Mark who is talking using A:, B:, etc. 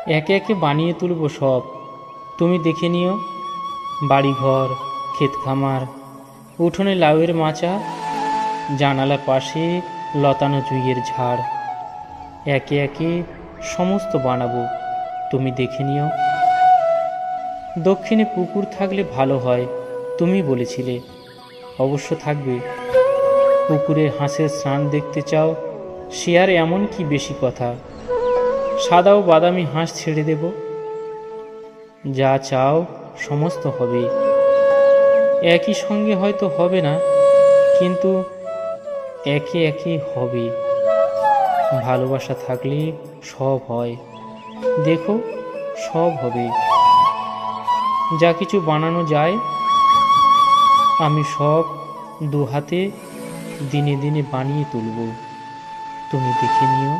A: একে একে বানিয়ে তুলব সব, তুমি দেখে নিও। বাড়িঘর, ক্ষেত খামার, উঠোনে লাউয়ের মাচা, জানালার পাশে লতানো জুঁইয়ের ঝাড়, একে একে সমস্ত বানাবো, তুমি দেখে নিও। দক্ষিণে পুকুর থাকলে ভালো হয়, তুমি বলেছিলে। অবশ্য থাকবে। পুকুরে হাঁসের স্নান দেখতে চাও, সে আর এমন কি বেশি কথা। সাদা ও বাদামি হাঁস ছেড়ে দেব। যা চাও সমস্ত হবে। একই সঙ্গে হয়তো হবে না, কিন্তু একে একে হবে। ভালোবাসা থাকলে সব হয়, দেখো সব হবে। যা কিছু বানানো যায় আমি সব দু হাতে দিনে দিনে বানিয়ে তুলব, তুমি দেখে নিও।